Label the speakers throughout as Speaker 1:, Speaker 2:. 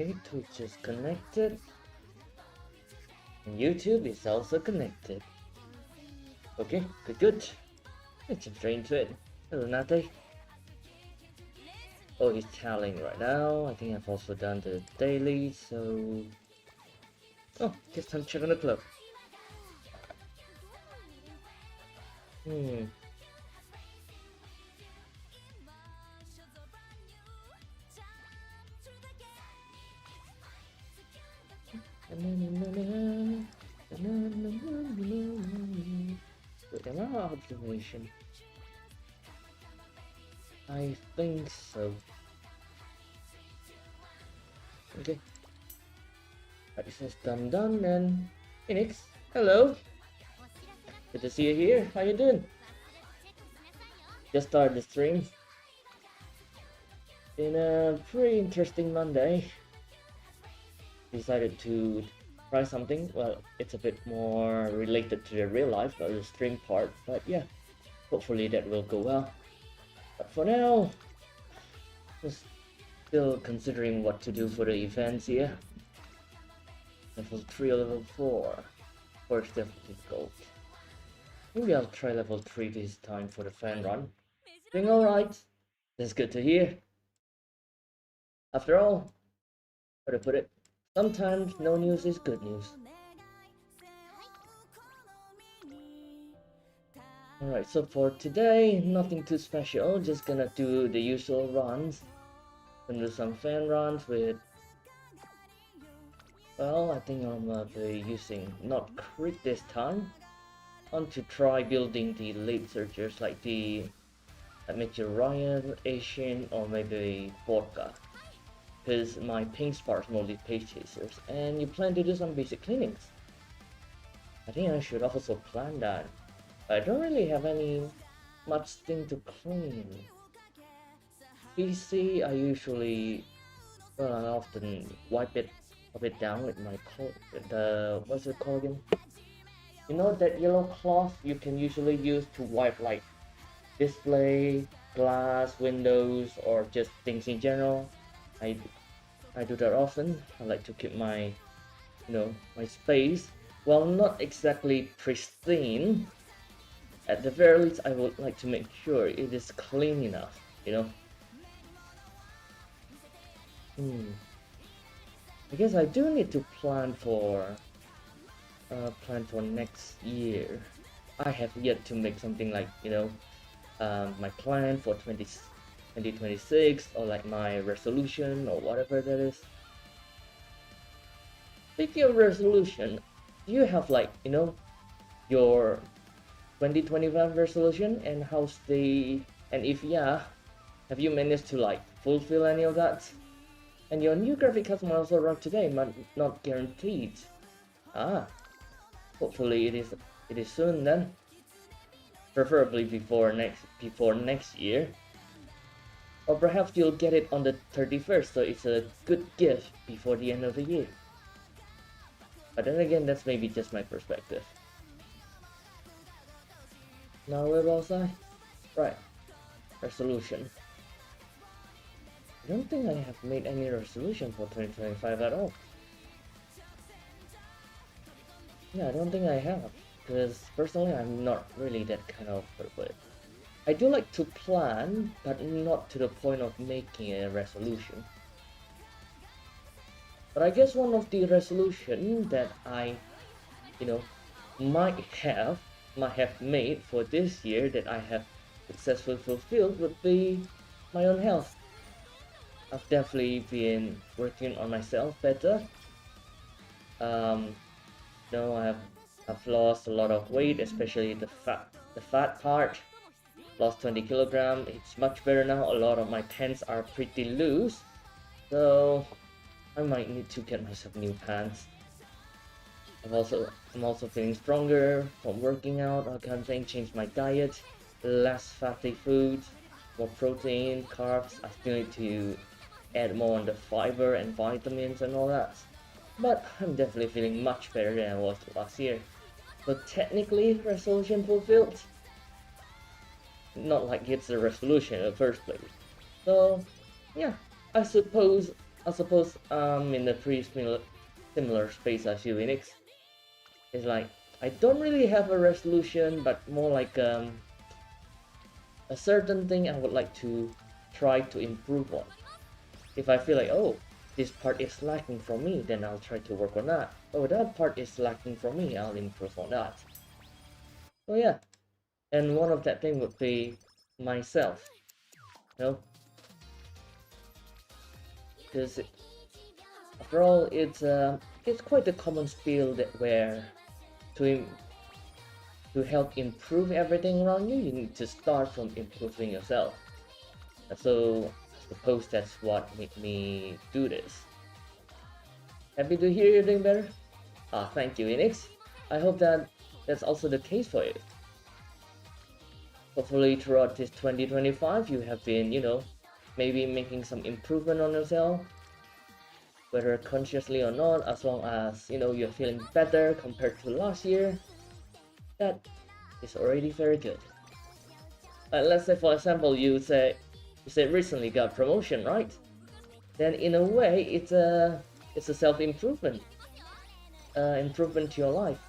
Speaker 1: Okay, Twitch is connected. And YouTube is also connected. Okay, good. Let's jump straight into it. Hello, Nate. Oh, he's tallying right now. I think I've also done the daily, so... Oh, guess time to check on the club. Wait, am I observation? I think so. Okay. It says done and Phoenix. Hello. Good to see you here. How you doing? Just started the stream. Been a pretty interesting Monday. Decided to try something. Well, it's a bit more related to the real life, not the stream part. But yeah, hopefully that will go well. But for now, just still considering what to do for the events here. Level 3 or level 4. 4 is definitely difficult. Maybe I'll try level 3 this time for the fan run. Doing alright. That's good to hear. After all, how to put it, sometimes no news is good news. Alright, so for today, nothing too special. Just gonna do the usual runs. Gonna do some fan runs with... Well, I think I'm gonna be using not crit this time. I want to try building the late searchers like the Meteorian, Asian, or maybe Vodka. Because my pink sparks mostly page chasers, and you plan to do some basic cleanings. I think I should also plan that. I don't really have any much thing to clean. PC, I usually, well, I often wipe it a bit down with my what's it called again? You know that yellow cloth you can usually use to wipe like display, glass, windows, or just things in general. I do that often. I like to keep my, my space, well, not exactly pristine. At the very least, I would like to make sure it is clean enough, I guess I do need to plan for next year. I have yet to make something like, my plan for 2026 or like my resolution or whatever that is. Speaking of resolution, do you have like, your 2021 resolution, and and if yeah, have you managed to like fulfill any of that? And your new graphic card might also arrive today, but not guaranteed. Hopefully it is soon then. Preferably before next year. Or perhaps you'll get it on the 31st, so it's a good gift before the end of the year. But then again, that's maybe just my perspective. Now where was I? Right. Resolution. I don't think I have made any resolution for 2025 at all. Yeah, I don't think I have. Because personally, I'm not really that kind of person. I do like to plan, but not to the point of making a resolution. But I guess one of the resolution that I, might have made for this year that I have successfully fulfilled would be my own health. I've definitely been working on myself better. I've lost a lot of weight, especially the fat part. Lost 20 kilograms. It's much better now. A lot of my pants are pretty loose, so I might need to get myself new pants. I'm also feeling stronger from working out. I can change my diet, less fatty foods, more protein, carbs. I still need to add more on the fiber and vitamins and all that. But I'm definitely feeling much better than I was last year. So technically, resolution fulfilled. Not like it's a resolution in the first place. So yeah, I suppose I suppose I'm in a pretty similar space as you, Phoenix. It's like I don't really have a resolution, but more like a certain thing I would like to try to improve on. If I feel like, oh, this part is lacking from me, then I'll try to work on that. Oh, that part is lacking from me, I'll improve on that. So yeah, and one of that thing would be myself, you know, because after all, it's quite a common skill that where to to help improve everything around you, you need to start from improving yourself. So I suppose that's what made me do this. Happy to hear you're doing better. Ah, thank you, Enix. I hope that that's also the case for you. Hopefully throughout this 2025 you have been, maybe making some improvement on yourself, whether consciously or not, as long as, you're feeling better compared to last year. That is already very good. Let's say, for example, you say recently got promotion, right? Then in a way, it's a self-improvement, improvement to your life.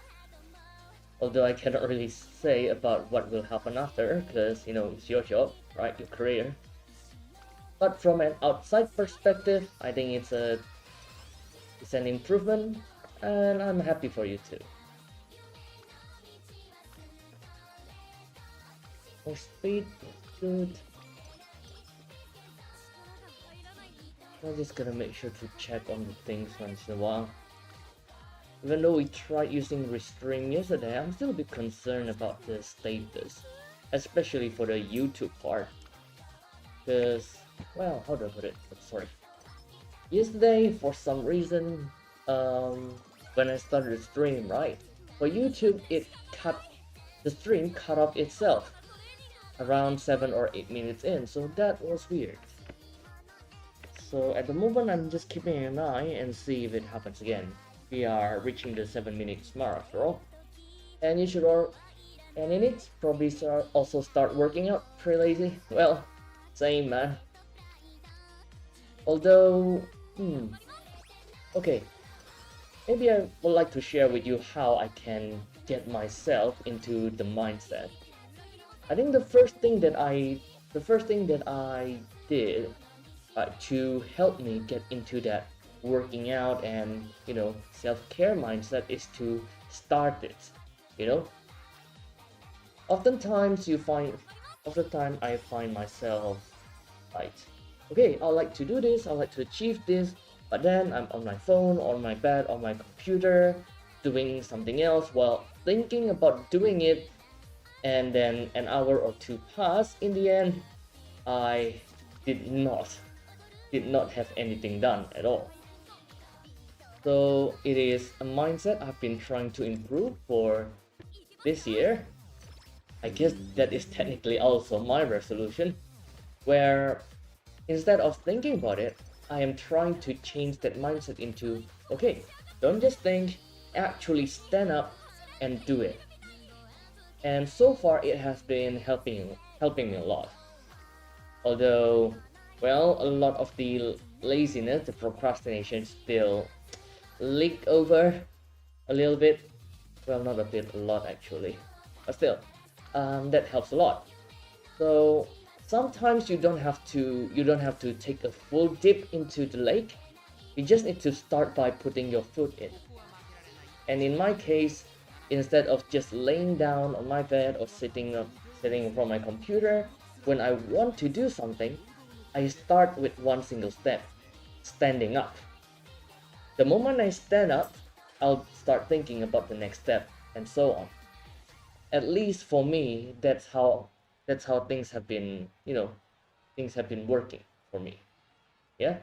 Speaker 1: Although I cannot really say about what will happen after, because it's your job, right? Your career. But from an outside perspective, I think it's an improvement, and I'm happy for you too. More speed, good. I'm just gonna make sure to check on the things once in a while. Even though we tried using Restream yesterday, I'm still a bit concerned about the status, especially for the YouTube part. Because, well, how do I put it? Sorry. Yesterday, for some reason, when I started the stream, right? For YouTube, the stream cut off itself around 7 or 8 minutes in, so that was weird. So at the moment, I'm just keeping an eye and see if it happens again. We are reaching the 7-minute mark after all. And you should and in it probably also start working out. Pretty lazy. Well, same man. Although, okay. Maybe I would like to share with you how I can get myself into the mindset. I think the first thing that I did to help me get into that working out and self-care mindset is to start it. Oftentimes I find myself like, okay, I like to do this, I like to achieve this, but then I'm on my phone, on my bed, on my computer, doing something else while thinking about doing it, and then an hour or two pass. In the end, I did not have anything done at all. So it is a mindset I've been trying to improve for this year. I guess that is technically also my resolution, where instead of thinking about it, I am trying to change that mindset into, okay, don't just think, actually stand up and do it. And so far it has been helping me a lot. Although, well, a lot of the laziness, the procrastination still leak over a little bit. Well, not a bit, a lot actually, but still, that helps a lot. So sometimes you don't have to take a full dip into the lake. You just need to start by putting your foot in. And in my case, instead of just laying down on my bed or sitting in front of my computer, when I want to do something, I start with one single step, standing up. The moment I stand up, I'll start thinking about the next step, and so on. At least for me, that's how things have been, working for me. Yeah.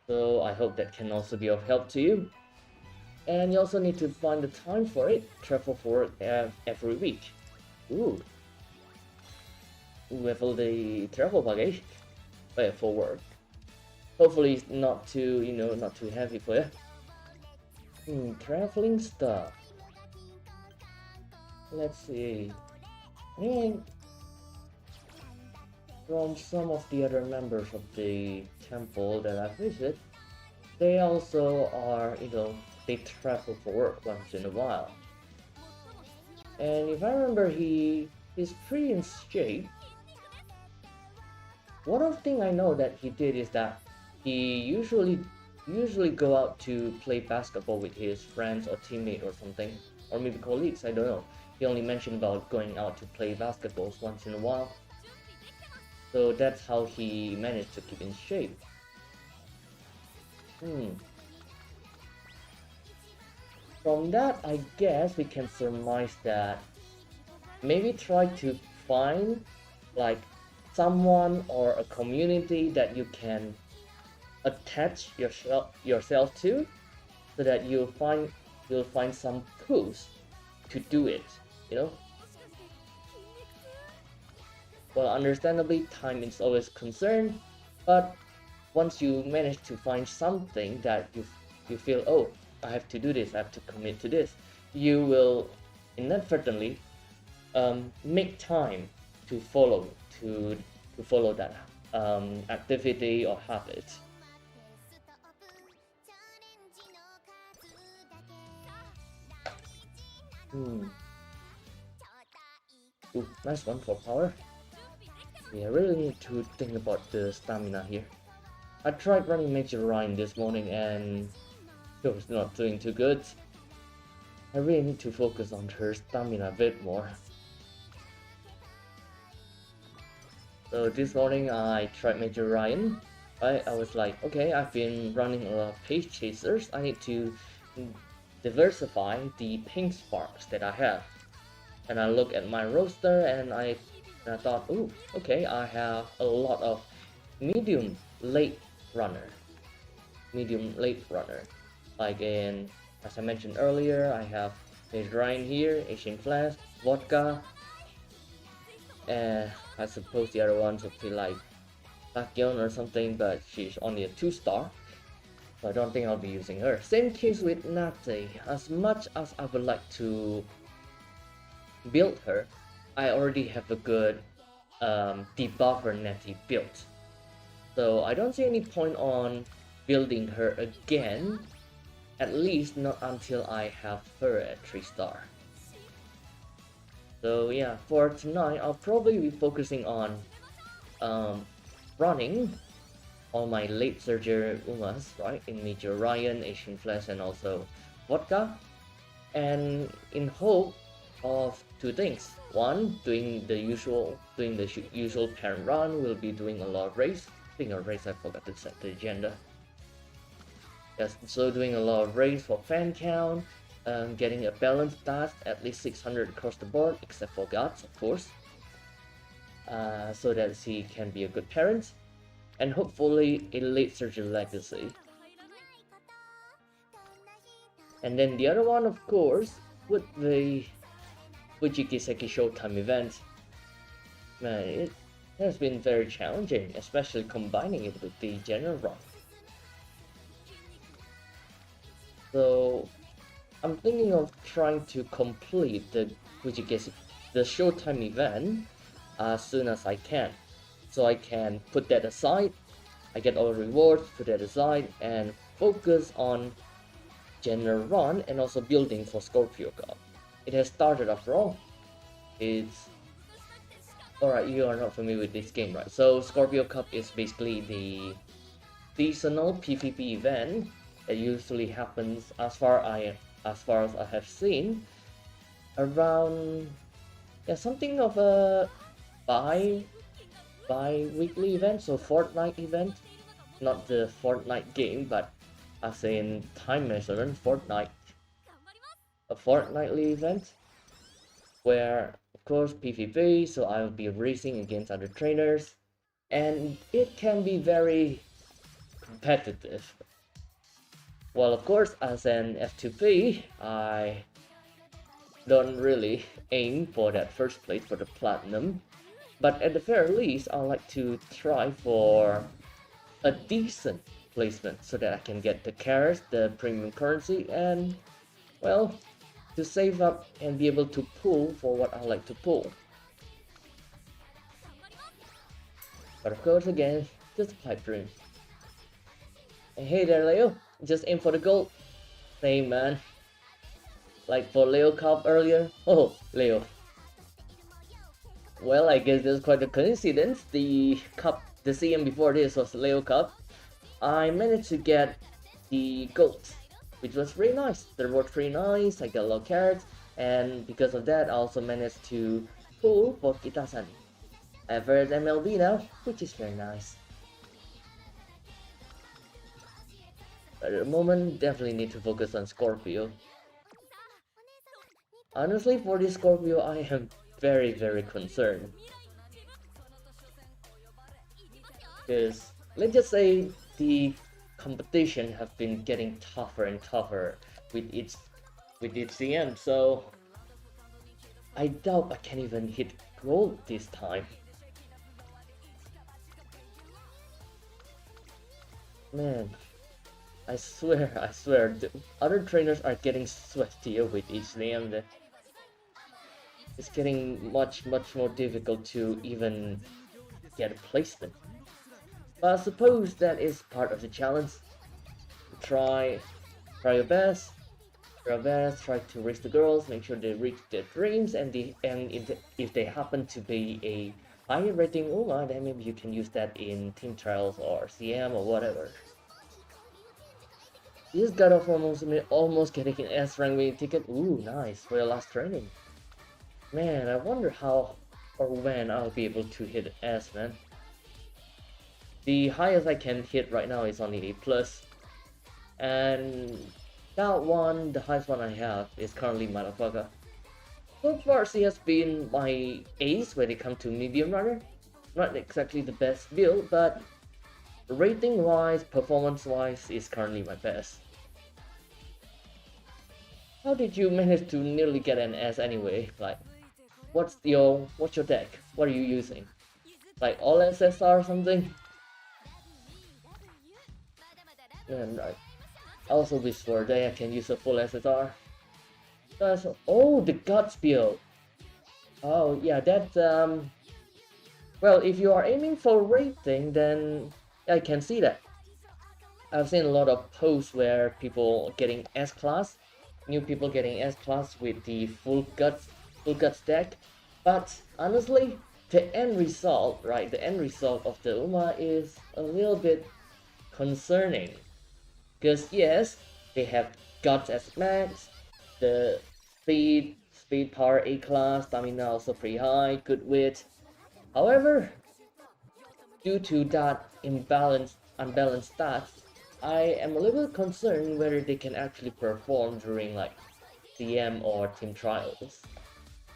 Speaker 1: So I hope that can also be of help to you. And you also need to find the time for it. Travel for it every week. Ooh. Level the travel package. For work. Hopefully it's not too, not too heavy for you. Traveling stuff. Let's see. from some of the other members of the temple that I visit, they also are, they travel for work once in a while. And if I remember, he's pretty in shape. One of the thing I know that he did is that he usually go out to play basketball with his friends or teammate or something, or maybe colleagues. I don't know. He only mentioned about going out to play basketballs once in a while. So that's how he managed to keep in shape. From that, I guess we can surmise that maybe try to find like someone or a community that you can attach yourself to, so that you'll find some tools to do it, you know. Well, understandably, time is always concerned, but once you manage to find something that you feel, oh, I have to do this, I have to commit to this, you will inadvertently make time to follow that activity or habit. Ooh, nice one for power. Yeah, I really need to think about the stamina here. I tried running Major Ryan this morning and it was not doing too good. I really need to focus on her stamina a bit more. So this morning I tried Major Ryan. I was like, okay, I've been running a lot of pace chasers. I need to diversify the pink sparks that I have. And I look at my roster and I thought, oh, okay, I have a lot of medium late runner. Like as I mentioned earlier, I have Major Ryan here, Asian Flash, Vodka, and I suppose the other ones would be like Bakyeon or something, but she's only a 2-star, so I don't think I'll be using her. Same case with Nate. As much as I would like to build her, I already have a good debuffer Natty built, so I don't see any point on building her again, at least not until I have her at 3-star. So yeah, for tonight I'll probably be focusing on running all my late surger Umas, right, in Major Ryan, Asian Flash, and also Vodka, and in hope of two things. One, doing the usual parent run. We'll be doing a lot of race. Speaking of race, I forgot to set the agenda. Yes, so doing a lot of race for fan count, getting a balanced task, at least 600 across the board, except for gods, of course, so that he can be a good parent, and hopefully a late surger legacy. And then the other one, of course, would be Fujikiseki Showtime event. Man, it has been very challenging, especially combining it with the general run. So I'm thinking of trying to complete the Showtime event as soon as I can, so I can put that aside. I get all the rewards, put that aside, and focus on general run and also building for Scorpio Cup. It has started after all. It's alright, you are not familiar with this game, right? So Scorpio Cup is basically the seasonal PvP event that usually happens, as far as I have seen, around something of a bi-weekly event, so fortnight event, not the Fortnite game, but as in time measurement, a fortnightly event where, of course, PvP, so I will be racing against other trainers, and it can be very competitive. Well, of course, as an F2P, I don't really aim for that first place, for the platinum, but at the very least, I'd like to try for a decent placement so that I can get the carrots, the premium currency, and, well, to save up and be able to pull for what I like to pull. But of course, again, just a pipe dream. And hey there, Leo. Just aim for the gold. Same, man. Like for Leo Cup earlier. Oh, Leo. Well, I guess there's quite a coincidence. The CM before this was Leo Cup. I managed to get the gold, which was pretty nice. The reward pretty nice. I got a lot of carrots, and because of that, I also managed to pull for Kitasan. I have at MLB now, which is very nice. But at the moment, definitely need to focus on Scorpio. Honestly, for this Scorpio, I am very, very concerned. Because, let's just say, the competition have been getting tougher and tougher with its CM, so I doubt I can even hit gold this time. Man, I swear, the other trainers are getting sweatier with each CM. It's getting much more difficult to even get a placement. But I suppose that is part of the challenge. Try your best. Try to reach the girls, make sure they reach their dreams, and if they happen to be a higher rating Uma, then maybe you can use that in team trials or CM or whatever. This got off almost getting an S rank winning ticket. Ooh, nice for your last training. Man, I wonder how or when I'll be able to hit S, man. The highest I can hit right now is only A+, and that one, the highest one I have, is currently motherfucker. So far, she has been my ace when it comes to medium runner. Not exactly the best build, but rating-wise, performance-wise, is currently my best. How did you manage to nearly get an S anyway? Like, what's your deck? What are you using? Like all SSR or something? Man, right. I also wish for a day I can use a full SSR. Oh, the Guts build. Oh yeah, that well, if you are aiming for rating, then I can see that. I've seen a lot of posts where people getting S class, new people getting S class with the full guts deck. But honestly, the end result, right? The end result of the Uma is a little bit concerning. Because yes, they have guts as max, the speed power A class, stamina also pretty high, good wit. However, due to that unbalanced stats, I am a little concerned whether they can actually perform during like CM or team trials.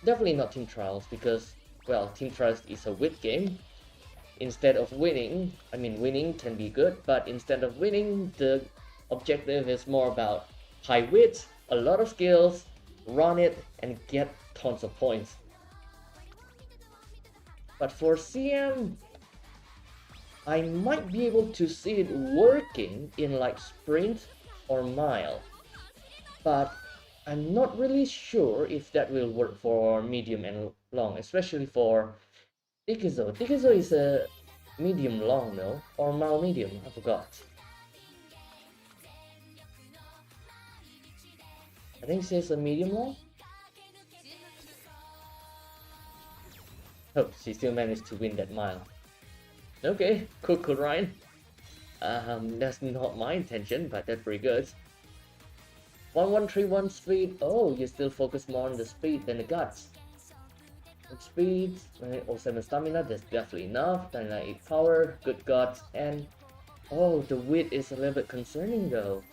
Speaker 1: Definitely not team trials because, well, team trials is a wit game. Instead of winning, I mean winning can be good, but instead of winning, the objective is more about high wit, a lot of skills, run it, and get tons of points. But for CM, I might be able to see it working in like sprint or mile, but I'm not really sure if that will work for medium and long, especially for Dikizo. Dikizo is a medium long, no? Or mile medium, I forgot. I think she's a medium long. Oh, she still managed to win that mile. Okay, cool, Ryan. That's not my intention, but that's pretty good. 1131 speed. Oh, you still focus more on the speed than the guts. Speed, 07 stamina, that's definitely enough. 98 power, good guts, and oh, the wit is a little bit concerning though.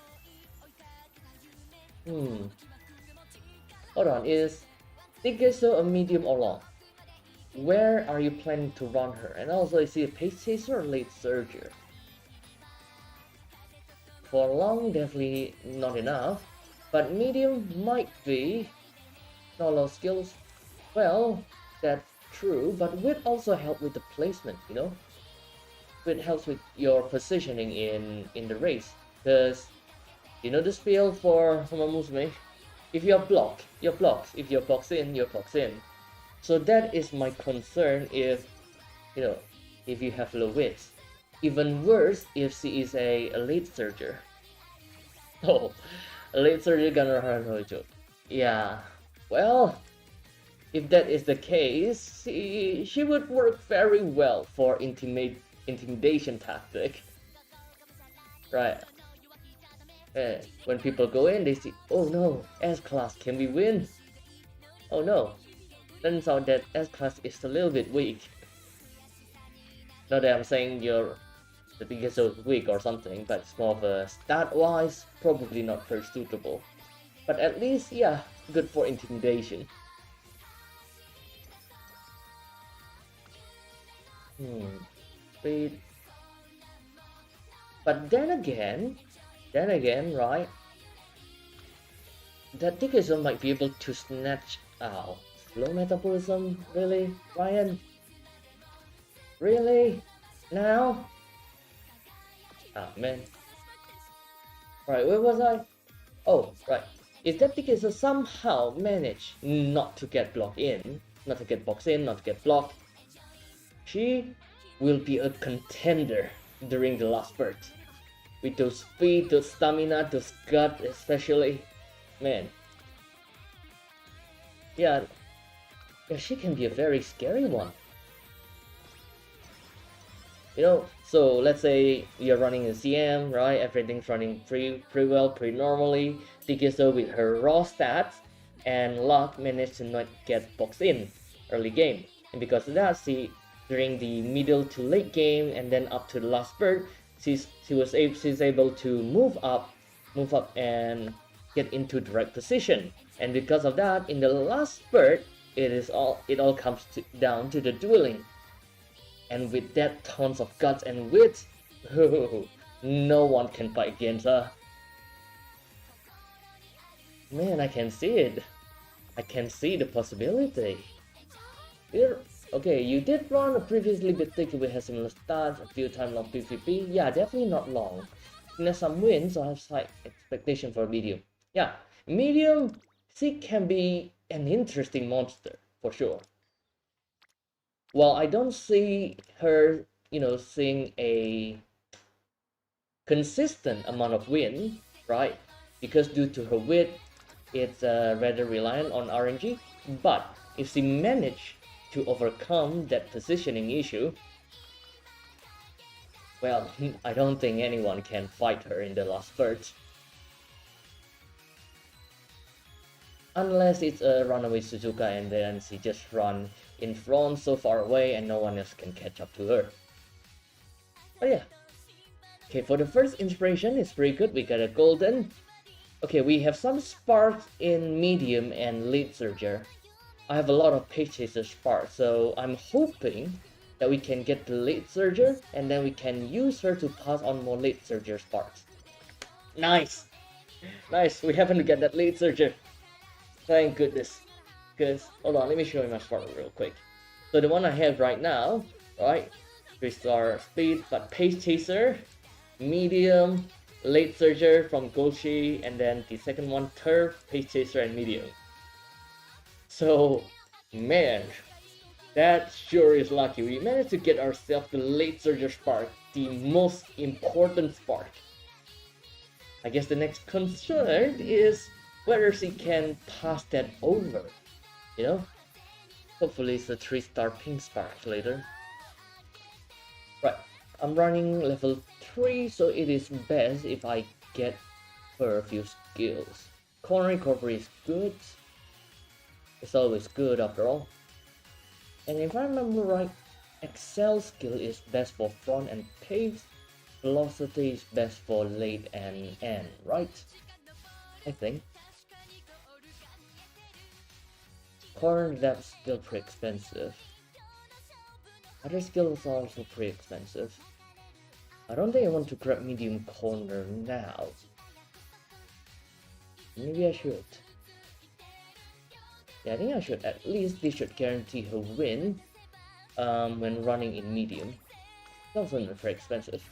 Speaker 1: Hold on, is Digiso a medium or long? Where are you planning to run her? And also, is she a pace chaser or late surger? For long, definitely not enough, but medium might be. Not a lot of skills. Well, that's true, but wit also help with the placement, you know? Wit helps with your positioning in the race, because you know the spell for Musume? If you're blocked, you're blocked. If you're boxed in, you're boxed in. So that is my concern if, you know, if you have low wits. Even worse if she is a late surger. Oh, a late surger gonna run Hojo. Yeah, well, if that is the case, she would work very well for intimidation tactic. Right. When people go in, they see, oh no, S-Class, can we win? Oh no, turns out that S-Class is a little bit weak. Not that I'm saying the biggest is weak or something, but it's more of a stat-wise, probably not very suitable. But at least, yeah, good for intimidation. Speed. But then again, right? That Dickerson might be able to snatch out. Slow metabolism? Really? Ryan? Really? Now? Ah, man. Right, where was I? Oh, right. If that Dickerson somehow managed not to get blocked in, not to get boxed in, not to get blocked, she will be a contender during the last spurt. With those speed, those stamina, those gut especially. Man. Yeah, she can be a very scary one. You know, so let's say you're running a CM, right? Everything's running pretty well, pretty normally. Tikiso with her raw stats and luck managed to not get boxed in early game. And because of that, during the middle to late game and then up to the last spurt, she's able to move up and get into the right position. And because of that, in the last spurt, it all comes down to the dueling. And with that tons of guts and wit, no one can fight against her. Man, I can see it. I can see the possibility. Here, okay, you did run a previously bit thick with a similar stats, a few times long PvP. Yeah, definitely not long. There's some wins, so I have slight expectation for medium. Yeah, medium, she can be an interesting monster, for sure. Well, I don't see her, seeing a consistent amount of win, right? Because due to her wit, it's rather reliant on RNG. But if she managed to overcome that positioning issue, well, I don't think anyone can fight her in the last spurt. Unless it's a runaway Suzuka and then she just run in front so far away and no one else can catch up to her. But yeah. Okay, for the first inspiration, it's pretty good. We got a golden. Okay, we have some sparks in medium and late surger. I have a lot of page chaser sparks, so I'm hoping that we can get the late surger and then we can use her to pass on more late surger sparks. Nice! Nice, we happen to get that late surger. Thank goodness. Because, hold on, let me show you my spark real quick. So the one I have right now, right? 3-star speed, but page chaser, medium, late surger from Golshi, and then the second one, turf, page chaser, and medium. So, man, that sure is lucky. We managed to get ourselves the late surger spark, the most important spark. I guess the next concern is whether she can pass that over. You know? Hopefully it's a 3-star pink spark later. Right, I'm running level 3, so it is best if I get her a few skills. Corner recovery is good. It's always good after all. And if I remember right, Excel skill is best for front and pace. Velocity is best for late and end, right? I think. Corner depth still pretty expensive. Other skills are also pretty expensive. I don't think I want to grab medium corner now. Maybe I should. Yeah, I think I should. At least this should guarantee her win when running in medium. It's also not very expensive.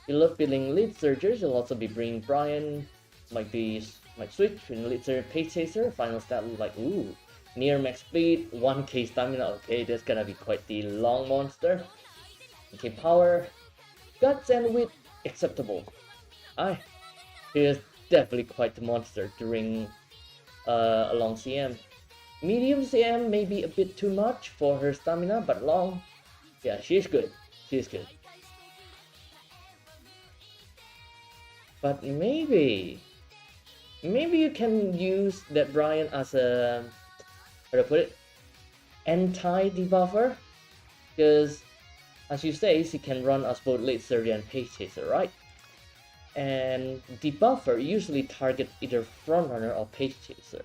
Speaker 1: You love building lead surgers, you'll also be bringing Brian, might switch in lead surger, pace chaser, final stat like ooh. Near max speed, 1k stamina, okay, that's gonna be quite the long monster. Okay, power, guts and wit, acceptable. He is definitely quite the monster during a long CM. Medium CM may be a bit too much for her stamina, but long, yeah, she is good. She is good. But maybe you can use that Brian as a, how to put it, anti-debuffer, because as you say, she can run as both late surge and page chaser, right? And debuffer usually target either frontrunner or page chaser.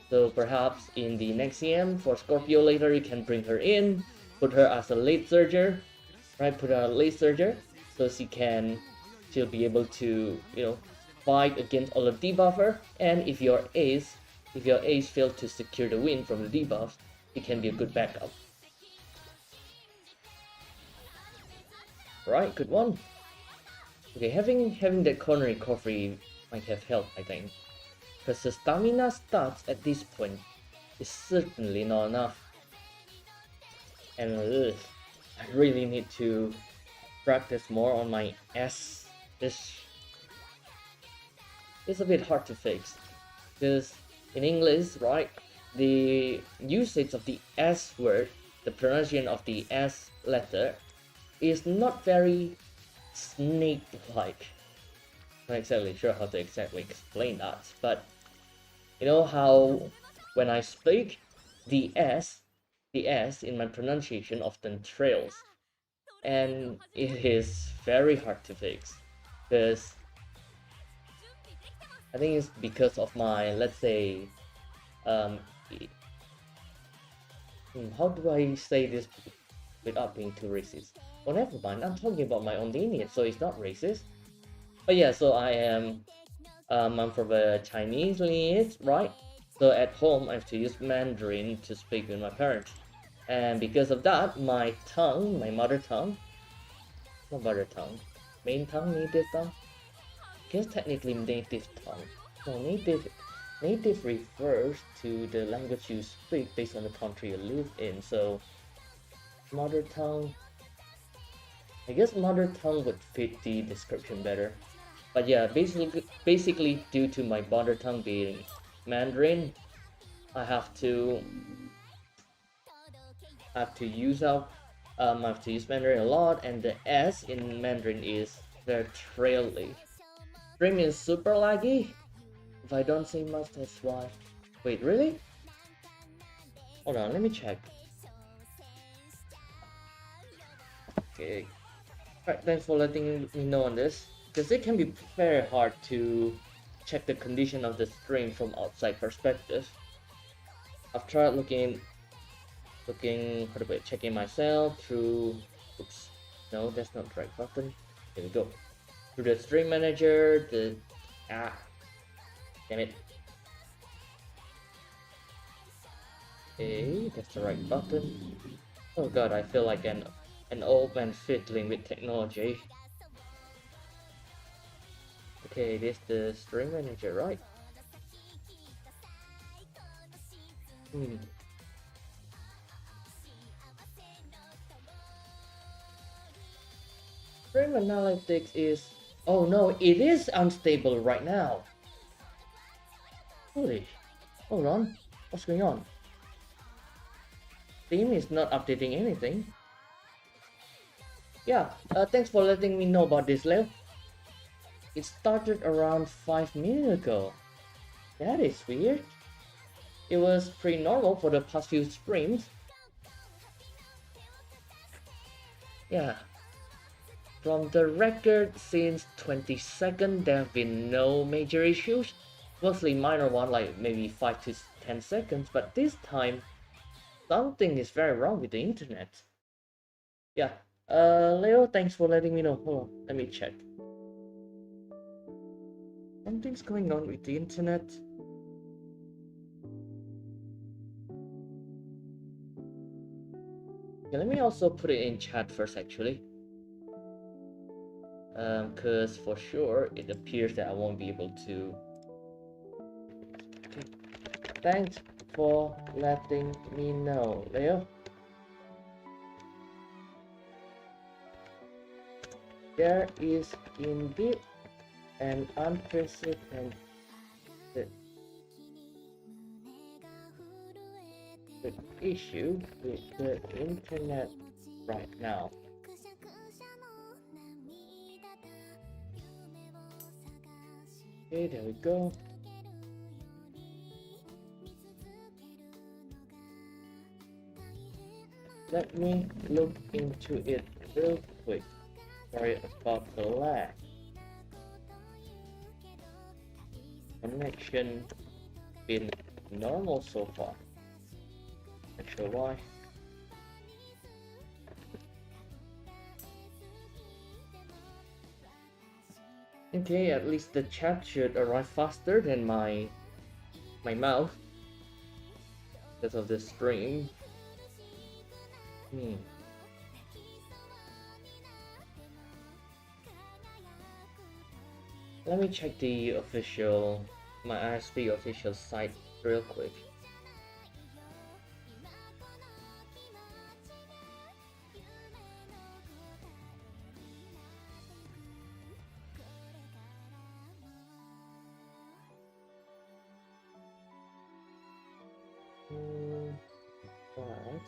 Speaker 1: So perhaps in the next CM for Scorpio later, you can bring her in, put her as a late surger, right? Put her as a late surger, so she'll be able to, you know, fight against all the debuffer. And if your ace failed to secure the win from the debuffs, it can be a good backup. Right, good one. Okay, having that corner recovery might have helped, I think, because the stamina stats at this point is certainly not enough. And I really need to practice more on my S. It's a bit hard to fix, because in English, right, the usage of the S word, the pronunciation of the S letter, is not very snake-like. Not exactly sure how to exactly explain that, but you know how when I speak, the S in my pronunciation often trails, and it is very hard to fix, because I think it's because of my, let's say, um, how do I say this without being too racist? Oh, never mind, I'm talking about my own lineage, so it's not racist. But yeah, so I'm from a Chinese lineage, right? So at home, I have to use Mandarin to speak with my parents. And because of that, my tongue, my mother tongue, not mother tongue, main tongue, native tongue, I guess technically native tongue. No, native refers to the language you speak based on the country you live in. So mother tongue, I guess mother tongue would fit the description better. But yeah, basically due to my mother tongue being Mandarin, I have to use Mandarin a lot, and the S in Mandarin is very traily. Stream is super laggy. If I don't say much, that's why. Wait, really? Hold on, let me check. Okay. Alright, thanks for letting me know on this, because it can be very hard to check the condition of the stream from outside perspective. I've tried checking myself through, oops, no, that's not the right button. Here we go. Through the stream manager, damn it. Okay, that's the right button. Oh god, I feel like an old man fiddling with technology. Okay, this is the stream manager, right? Stream analytics is... Oh no, it is unstable right now. Holy, hold on, what's going on? Steam is not updating anything. Yeah, thanks for letting me know about this, Leo. It started around 5 minutes ago. That is weird. It was pretty normal for the past few streams. Yeah. From the record since 22nd, there have been no major issues. Mostly minor one, like maybe 5 to 10 seconds, but this time, something is very wrong with the internet. Yeah. Leo, thanks for letting me know. Hold on, let me check. Something's going on with the internet. Okay, let me also put it in chat first, actually. Because for sure, it appears that I won't be able to. Okay. Thanks for letting me know, Leo. there is indeed an unprecedented issue with the internet right now. Okay, there we go. Let me look into it real quick. Sorry about the lag. Connection been normal so far. Not sure why. Okay, at least the chat should arrive faster than my mouth because of the stream. Let me check the official, my ISP official site real quick. Alright.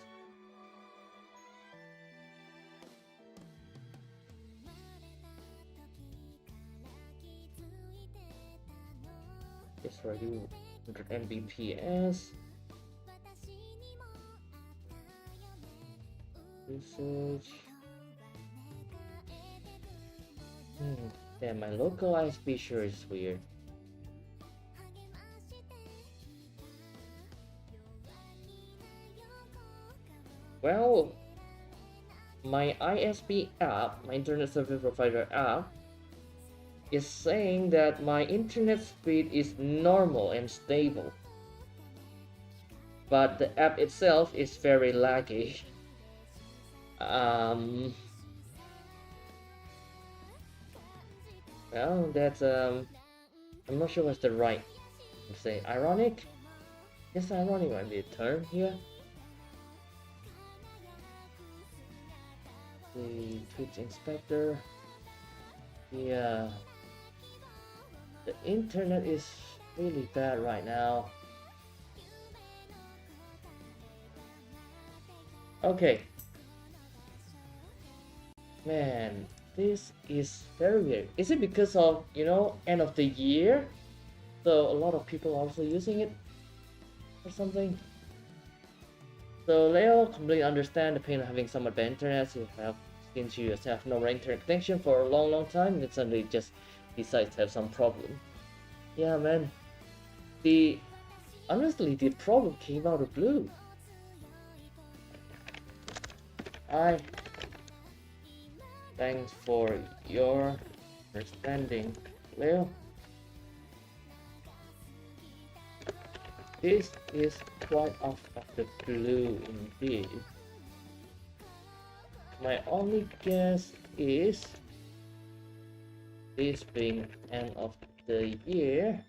Speaker 1: It's already 100 Mbps. Usage. Damn, my local ISP sure is weird. Well, my ISP app, my internet service provider app, is saying that my internet speed is normal and stable, but the app itself is very laggy. Well, that's I'm not sure what's the right to say. Ironic? Yes, ironic might be a term here. The tweet inspector. Yeah, the internet is really bad right now. Okay, man, this is very weird. Is it because of, you know, end of the year, so a lot of people are also using it or something? So Leo completely understand the pain of having someone bad internet. Since you have no internet connection for a long time, and it suddenly just decides to have some problem. Yeah, man. Honestly, the problem came out of blue. Thanks for your understanding, Leo. This is quite out of the blue indeed. My only guess is, this being end of the year,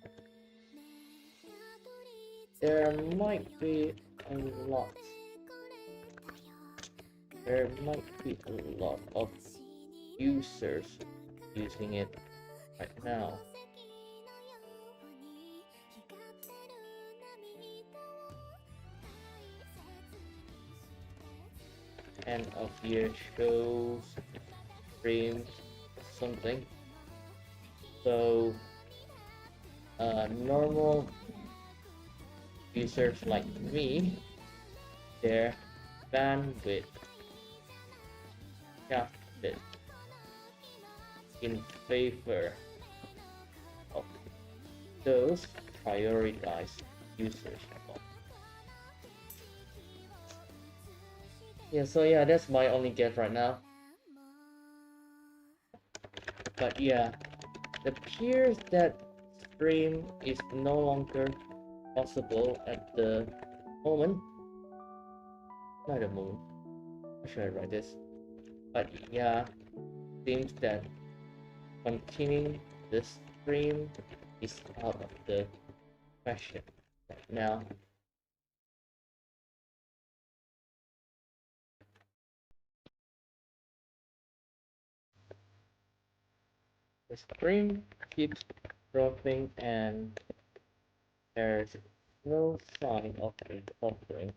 Speaker 1: there might be a lot of users using it right now. End of year shows, streams, something. So normal users like me, their bandwidth shifted in favor of those prioritized users. Yeah, so yeah, that's my only guess right now. But yeah, it appears that stream is no longer possible at the moment. Not a moment. How should I write this? But yeah, seems that continuing the stream is out of the question right now. The screen keeps dropping and there's no sign of it buffering.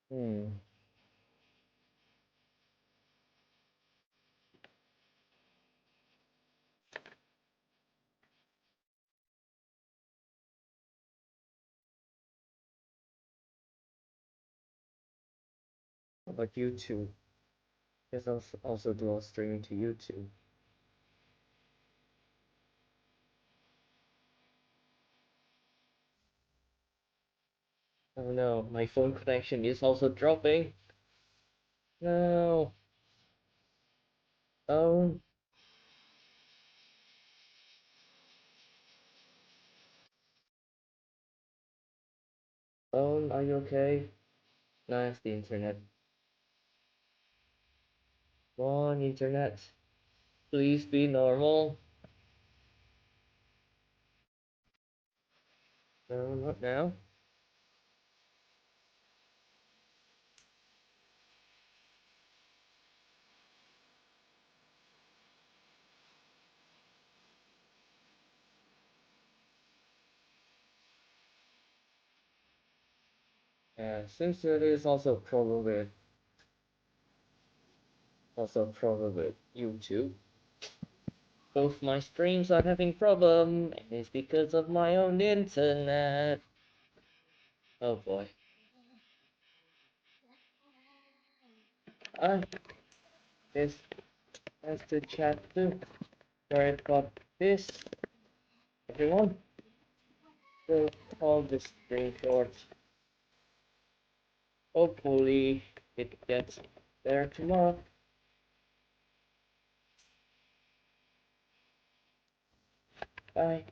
Speaker 1: Hmm. How about YouTube? There's also dual streaming to YouTube. Oh no, my phone connection is also dropping. No. Oh, phone, are you okay? No, it's the internet. Come on, internet. Please be normal. No, not now. Since there is also a problem with YouTube. Both my streams are having problem, and it's because of my own internet. Oh boy. Ah, this has to chat too. Sorry about this, everyone. So call this stream short. Hopefully it gets better tomorrow. Bye.